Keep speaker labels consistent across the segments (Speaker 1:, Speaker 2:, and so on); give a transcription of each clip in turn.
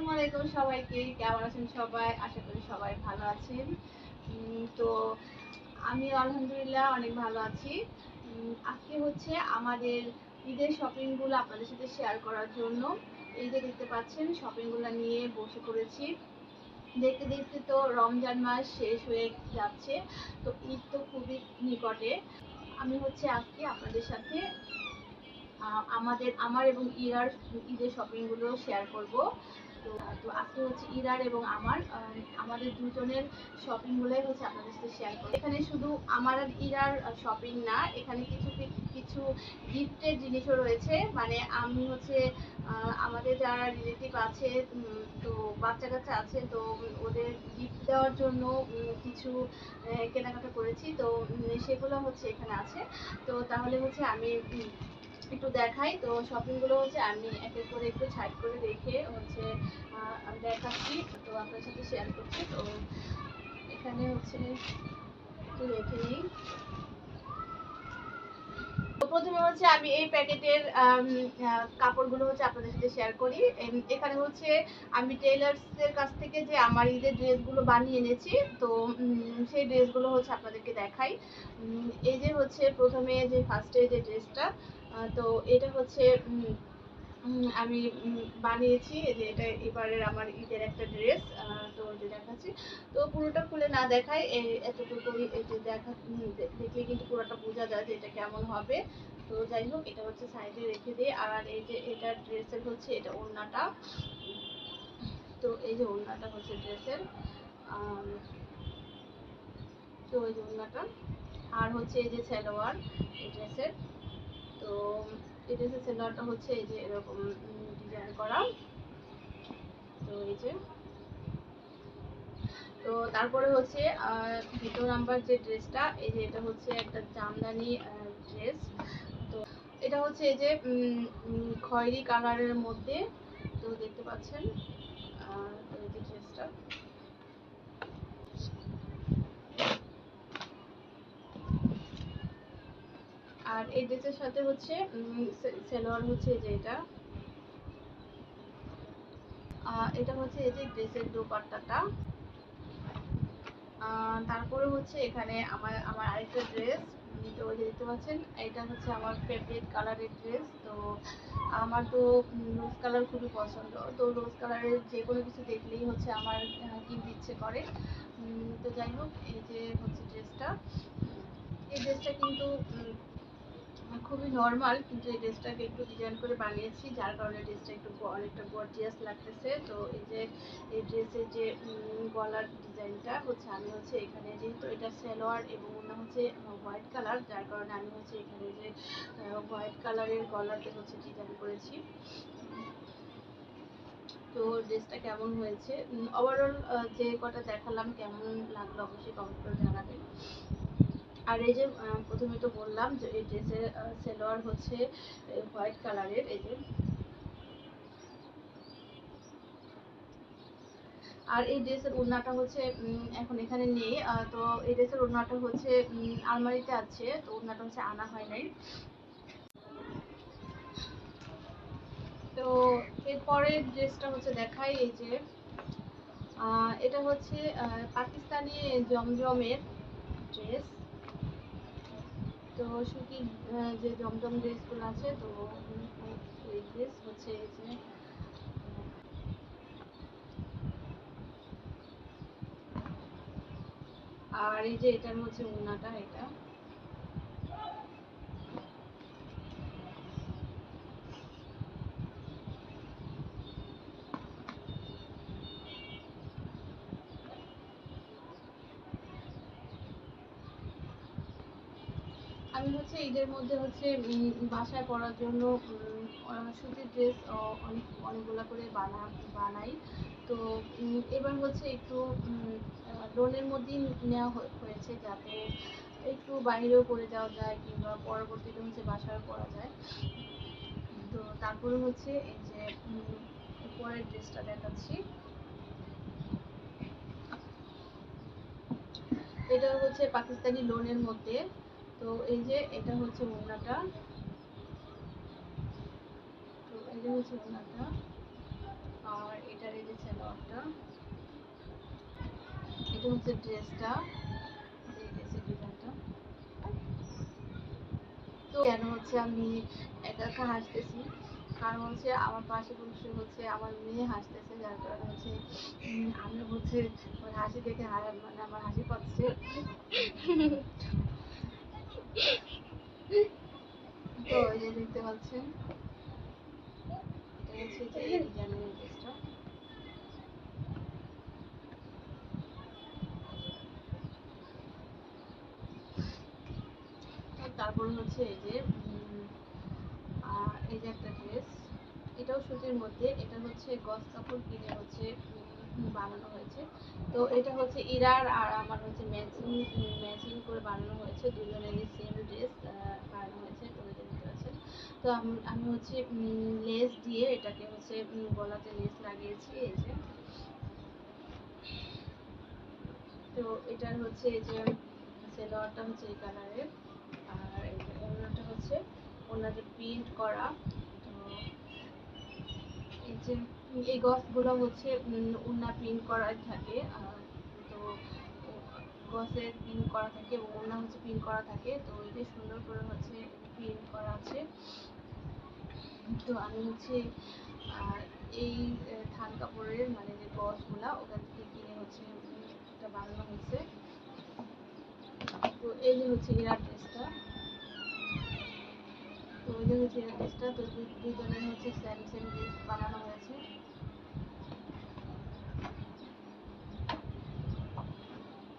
Speaker 1: আসসালামু আলাইকুম সবাইকে, কেমন আছেন সবাই? আশা করি সবাই ভালো আছেন। তো আমি আলহামদুলিল্লাহ অনেক ভালো আছি। আজকে হচ্ছে আমাদের ঈদের শপিংগুলো আপনাদের সাথে শেয়ার করার জন্য এই যে দেখতে পাচ্ছেন শপিংগুলো নিয়ে বসে পড়েছি। দেখতে দেখতে তো রমজান মাস শেষ হয়ে যাচ্ছে, তো ঈদ তো খুবই নিকটে। আমি হচ্ছে আজকে আপনাদের সাথে আমার এবং ঈদের শপিং গুলো শেয়ার করব। তো আজকে হচ্ছে ইরার এবং আমাদের দুজনের শপিং গুলোই হচ্ছে আপনাদের সাথে শেয়ার করব। এখানে শুধু আমার আর ইরার শপিং না, এখানে কিছু কিছু গিফটের জিনিসও রয়েছে। মানে আমি হচ্ছে আমাদের যারা রিলেটিভ আছে, তো বাচ্চা কাচ্চা আছে, তো ওদের গিফট দেওয়ার জন্য কিছু কেনাকাটা করেছি। তো সেগুলো হচ্ছে এখানে আছে। তো তাহলে হচ্ছে আমি একটু দেখাই। তো শপিং গুলো হচ্ছে আমি এক এক করে একটু সাইড করে রেখে হচ্ছে দেখাচ্ছি, তো আপনার সাথে শেয়ার করছি। তো এখানে হচ্ছে একটু রেখে নিই। প্রথমে হচ্ছে আমি এই প্যাকেটের কাপড়গুলো হচ্ছে আপনাদের সাথে শেয়ার করি। এখানে হচ্ছে আমি টেইলার্সের কাছ থেকে যে আমার ঈদের ড্রেসগুলো বানিয়ে এনেছি, তো সেই ড্রেসগুলো হচ্ছে আপনাদেরকে দেখাই। এই যে হচ্ছে প্রথমে যে ফার্স্টে যে ড্রেসটা, তো এটা হচ্ছে আমি বানিয়েছি। যে এটা এবারের আমার ঈদের একটা ড্রেস, তো যে দেখাচ্ছি। তো পুরোটা খুলে না দেখাই, এতটুকুই এই যে দেখলে কিন্তু পুরোটা বোঝা যায় যে এটা কেমন হবে। তো যাই হোক, এটা হচ্ছে সাইডে রেখে দিই। আর এই যে এটা ড্রেসের হচ্ছে এটা ওড়নাটা। তো এই যে ওড়নাটা হচ্ছে ড্রেসের, তো এই যে ওড়নাটা। আর হচ্ছে এই যে সালোয়ার এই ড্রেসের। তো এই ড্রেসের সালোয়ারটা হচ্ছে এই যে এরকম ডিজাইন করা। তো এই যে, তো তারপরে হচ্ছে দ্বিতীয় নাম্বার যে ড্রেসটা, এই যে এটা হচ্ছে একটা জামদানি ড্রেস। তো এটা হচ্ছে এই যে খয়েরি কালারের মধ্যে, তো দেখতে পাচ্ছেন। তো এই যে ড্রেসটা, আর এই ড্রেসের সাথে হচ্ছে সালোয়ার হচ্ছে এই যে এটা। এটা হচ্ছে এই যে ড্রেসের দোপাট্টাটা। তারপরে হচ্ছে এখানে আমার আমার আরেকটা ড্রেস, তো দেখতে পাচ্ছেন এটা হচ্ছে আমার ফেভারিট কালারের ড্রেস। তো আমার তো রোজ কালার খুবই পছন্দ, তো রোজ কালারের যে কোনো কিছু দেখলেই হচ্ছে আমার কিনতে ইচ্ছে করে। তো যাই হোক, এই যে হচ্ছে ড্রেসটা। এই ড্রেসটা কিন্তু খুবই নর্মাল, কিন্তু এই ড্রেসটাকে একটু ডিজাইন করে বানিয়েছি, যার কারণে ড্রেসটা একটু অনেকটা গর্জিয়াস লাগতেছে। তো এই যে এই ড্রেসের যে গলার ডিজাইনটা হচ্ছে আমি হচ্ছে এখানে, যেহেতু এটা সালোয়ার এবং ওনা হচ্ছে হোয়াইট কালার, যার কারণে আমি হচ্ছে এখানে যে হোয়াইট কালারের গলাতে হচ্ছে ডিজাইন করেছি। তো ড্রেসটা কেমন হয়েছে, ওভারঅল যে কটা দেখালাম কেমন লাগলো অবশ্যই কমেন্ট করে জানাবেন। আর এই যে প্রথমে তো বললাম যে এই ড্রেসের সালোয়ার হচ্ছে হোয়াইট কালারের। এই যে, আর এই ড্রেসের ওড়নাটা হচ্ছে এখন এখানে নেই। তো এই ড্রেসের ওড়নাটা হচ্ছে আলমারিতে আছে, তো ওড়নাটা হচ্ছে আনা হয় নাই। তো এরপরের ড্রেসটা হচ্ছে দেখাই। এই যে এটা হচ্ছে পাকিস্তানি জমজমের ড্রেস। তো সুতির যে জমজম ড্রেসগুলো আছে, তো ওই ড্রেস হচ্ছে এই যে। আর এই যে এটার হচ্ছে ওড়নাটা এটা। আমি হচ্ছে ঈদের মধ্যে হচ্ছে বাসায় পরার জন্য সুতির ড্রেস অনেকগুলা করে বানাই। তো এবার হচ্ছে একটু লোনের মধ্যেই নেওয়া হয়েছে, যাতে একটু বাইরেও পরে যাওয়া যায়, কিংবা পরবর্তীতে হচ্ছে বাসায় পরা যায়। তো তারপরে হচ্ছে এই যে পরের ড্রেসটা দেখাচ্ছি। এটা হচ্ছে পাকিস্তানি লোনের মধ্যে। তো এই যে এটা হচ্ছে ওড়নাটা। তো এই যে হচ্ছে ওড়নাটা। আর এটার এই যে এটা, এটা হচ্ছে ড্রেসটা, এই ড্রেসের ডিজাইনটা। তো কেন হচ্ছে আমি একা একা হাসতেছি, কারণ হচ্ছে আমার পাশে বসে হচ্ছে আমার মেয়ে হাসতেছে, যার কারণে হচ্ছে আমি হচ্ছে ওর হাসি দেখে মানে আমার হাসি পাচ্ছে। তো এই যে দেখতে পাচ্ছেন, এটা হচ্ছে যে এই ডিজাইনের ড্রেসটা। তারপরে হচ্ছে এই যে এই যে একটা ড্রেস, এটাও সুতির মধ্যে, এটা হচ্ছে গস কাপড় কিনে হচ্ছে বানানো হয়েছে। তো এটা হচ্ছে ইরার আর আমার হচ্ছে ম্যাচিং ম্যাচিং করে বানানো হয়েছে, দুজনেরই সেম ড্রেস বানানো হয়েছে। তো এটা দেখতে পাচ্ছেন। তো আমি হচ্ছে লেস দিয়ে এটাকে হচ্ছে গলাতে লেস লাগিয়েছি, এই যে। তো এটার হচ্ছে এই যে সেলোয়ারটা হচ্ছে এই কালারের, আর এই যে ওড়নাটা হচ্ছে ওড়নাতে প্রিন্ট করা। তো এই যে এই গছগুলো হচ্ছে ওড়না প্রিন্ট করা থাকে, তো গসের প্রিন্ট করা থাকে এবং ওড়না হচ্ছে প্রিন্ট করা থাকে। তো এই যে সুন্দর করে হচ্ছে প্রিন্ট করা আছে। তো আমি হচ্ছে এই থান কাপড়ের মানে যে গছগুলা ওখান থেকে কিনে হচ্ছে এটা বানানো হয়েছে। তো এই যে হচ্ছে ইরার ড্রেসটা, তো এই যে হচ্ছে ইরার ড্রেসটা। তো দুজনের হচ্ছে সেম সেম ড্রেস বানানো হয়েছে।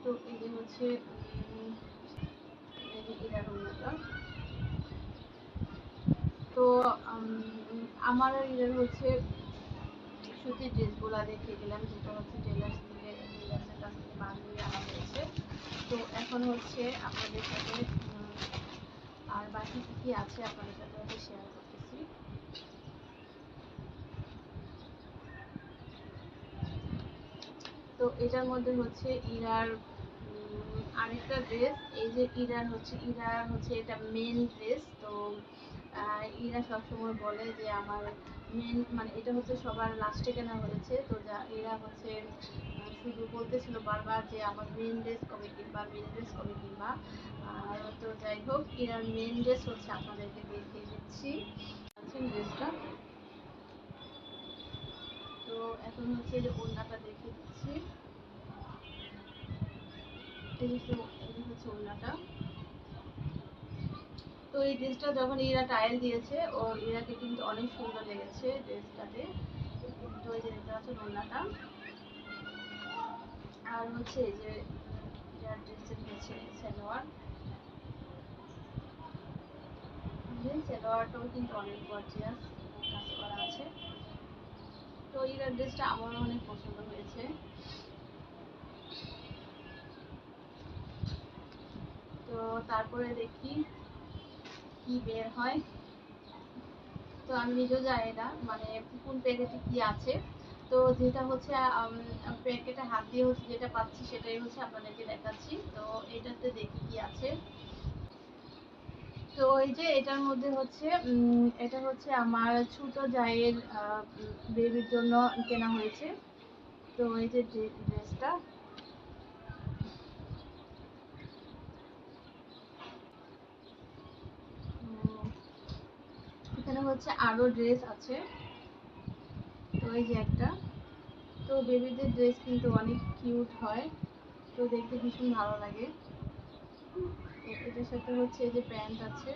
Speaker 1: তো এই যে হচ্ছে এই যে ইরার ওড়নাটা। তো আমার আর ইরার হচ্ছে সুতির ড্রেসগুলো দেখিয়ে দিলাম, যেটা হচ্ছে টেলার্সের কাছ থেকে বানিয়ে আনা হয়েছে। তো এখন হচ্ছে আপনাদের সাথে আর বাকি কি কি আছে আপনাদের সাথে হচ্ছে শেয়ার করতেছি। তো এটার মধ্যে হচ্ছে ইরার আরেকটা ড্রেস, এই যে ইরার হচ্ছে এটা মেন ড্রেস। তো ইরা সবসময় বলে যে আমার মেন মানে এটা হচ্ছে সবার লাস্টে কেনা হয়েছে। তো এরা হচ্ছে শুধু বলতেছিল বারবার যে আমার মেন ড্রেস কবে কিনবা, মেন ড্রেস কবে কিনবা। আর তো যাই হোক, ইরার মেন ড্রেস হচ্ছে আপনাদেরকে দেখিয়ে দিচ্ছি ড্রেসটা। তো এখন হচ্ছে যে ওড়নাটা দেখিয়ে দিচ্ছি, এই হচ্ছে ওড়নাটা। তো এই ড্রেসটা যখন ইরা ট্রায়াল দিয়েছে, ও ইরাকে কিন্তু অনেক সুন্দর লেগেছে ড্রেসটাতে। তো এই যে দেখতে পাচ্ছেন ওড়নাটা, আর হচ্ছে এই যে ইরার ড্রেসের হচ্ছে সালোয়ার, সালোয়ারটাও কিন্তু অনেক গর্জিয়াস কাজ করা আছে। তো ইরার ড্রেসটা আমারও অনেক পছন্দ হয়েছে। তো তারপরে দেখি কি বের হয়। তো আমি নিজেও জানি না মানে কোন প্যাকেটে কি আছে। তো যেটা হচ্ছে প্যাকেটে হাত দিয়ে হচ্ছে যেটা পাচ্ছি সেটাই হচ্ছে আপনাদেরকে দেখাচ্ছি। তো এটাতে দেখি কি আছে। তো এই যে এটার মধ্যে হচ্ছে এটা হচ্ছে আমার ছোট জায়ের বেবির জন্য কেনা হয়েছে। তো এই যে ড্রেসটা, এখানে হচ্ছে আরো ড্রেস আছে। তো এই যে একটা, তো বেবিদের ড্রেস কিন্তু অনেক কিউট হয়, তো দেখতে ভীষণ ভালো লাগে। এটার সাথে হচ্ছে এই যে প্যান্ট আছে।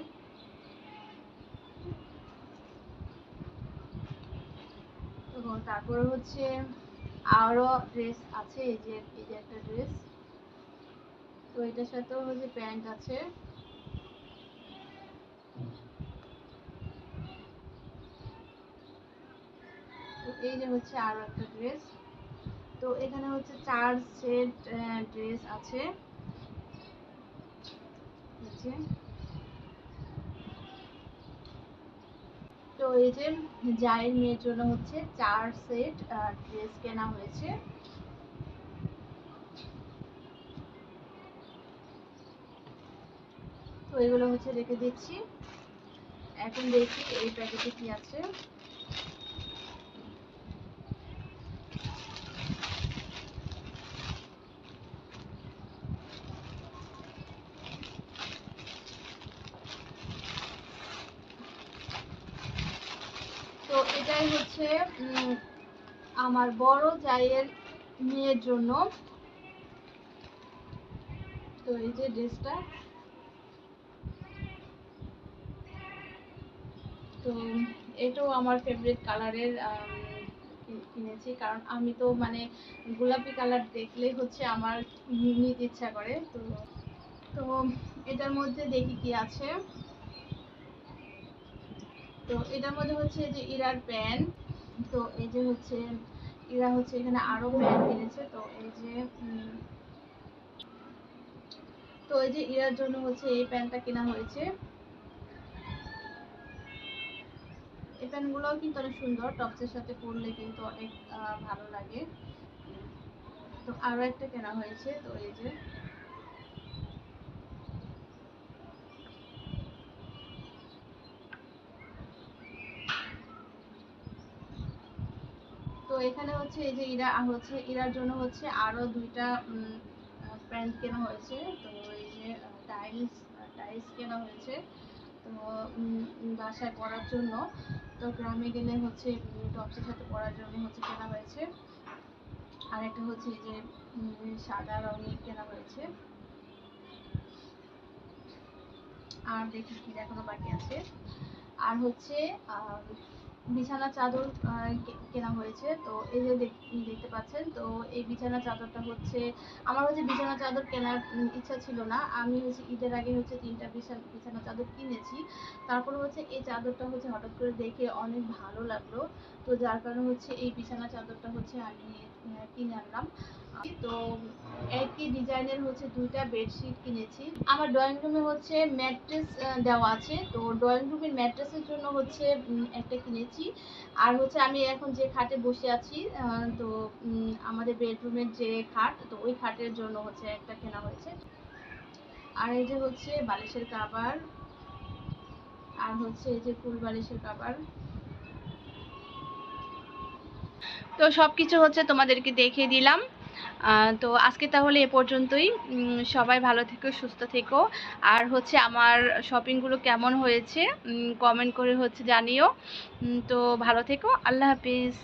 Speaker 1: এবং তারপরে হচ্ছে আরো ড্রেস আছে, এই যে একটা ড্রেস। তো এটার সাথেও হচ্ছে প্যান্ট আছে। তো এই যে হচ্ছে আরো একটা ড্রেস। তো এখানে হচ্ছে 4 সেট ড্রেস আছে। তো এই যে জায়ের মেয়ের জন্য হচ্ছে 4 সেট ড্রেস কেনা হয়েছে। তো এগুলো হচ্ছে রেখে দিচ্ছি। এখন দেখি এই প্যাকেটে কি আছে। এটাই হচ্ছে আমার বড় জায়ের মেয়ের জন্য। তো এই যে ড্রেসটা, তো এটাও আমার ফেভারিট কালারের কিনেছি, কারণ আমি তো মানে গোলাপি কালার দেখলেই হচ্ছে আমার নিতে ইচ্ছা করে। তো তো এটার মধ্যে দেখি কি আছে। তো এটার মধ্যে হচ্ছে যে ইরার প্যান্ট। তো এই যে হচ্ছে ইরা হচ্ছে এখানে আরো প্যান্ট কিনেছে। তো এই যে তো এই যে ইরার জন্য হচ্ছে এই প্যান্টটা কেনা হয়েছে। এই প্যান্টগুলোও কিন্তু অনেক সুন্দর, টপসের সাথে পরলে কিন্তু অনেক ভালো লাগে। তো আরো একটা কেনা হয়েছে। তো এই যে তো এখানে হচ্ছে এই যে ইরার জন্য হচ্ছে আরো দুইটা প্যান্ট কেনা হয়েছে। তো এই যে টাইলস কেনা হয়েছে, তো বাসায় পরার জন্য। তো গ্রামে গেলে হচ্ছে টপসের সাথে পরার জন্য হচ্ছে কেনা হয়েছে। আর একটা হচ্ছে এই যে সাদা রঙের কেনা হয়েছে। আর দেখি কি এখনো বাকি আছে। আর হচ্ছে বিছানা চাদর কেনা হয়েছে। তো এই যে দেখতে পাচ্ছেন, তো এই বিছানা চাদরটা হচ্ছে আমার হচ্ছে বিছানা চাদর কেনার ইচ্ছা ছিল না। আমি হচ্ছে ঈদের আগে হচ্ছে 3টা বিছানা চাদর কিনেছি। তারপর হচ্ছে এই চাদরটা হচ্ছে হঠাৎ করে দেখে অনেক ভালো লাগলো। তো যার কারণে হচ্ছে এই বিছানা চাদরটা হচ্ছে আমি কিনে আনলাম। তো একই ডিজাইনের হচ্ছে 2টা বেডশিট কিনেছি। আমার ড্রয়িং রুমে হচ্ছে ম্যাট্রেস দেওয়া আছে। তো ড্রয়িং রুমের ম্যাট্রেসের জন্য হচ্ছে একটা কিনেছি। আর হচ্ছে আমি এখন যে খাটে বসে আছি, তো আমাদের বেডরুমের যে খাট, তো ওই খাটের জন্য হচ্ছে একটা কেনা হয়েছে। আর এই যে হচ্ছে বালিশের কভার, আর হচ্ছে এই যে ফুল বালিশের কভার। তো সবকিছু হচ্ছে তোমাদেরকে দেখিয়ে দিলাম। তো আজকে তাহলে এ পর্যন্তই। সবাই ভালো থেকো, সুস্থ থেকো। আর হচ্ছে আমার শপিংগুলো কেমন হয়েছে কমেন্ট করে হচ্ছে জানিও। তো ভালো থেকো, আল্লাহ হাফিজ।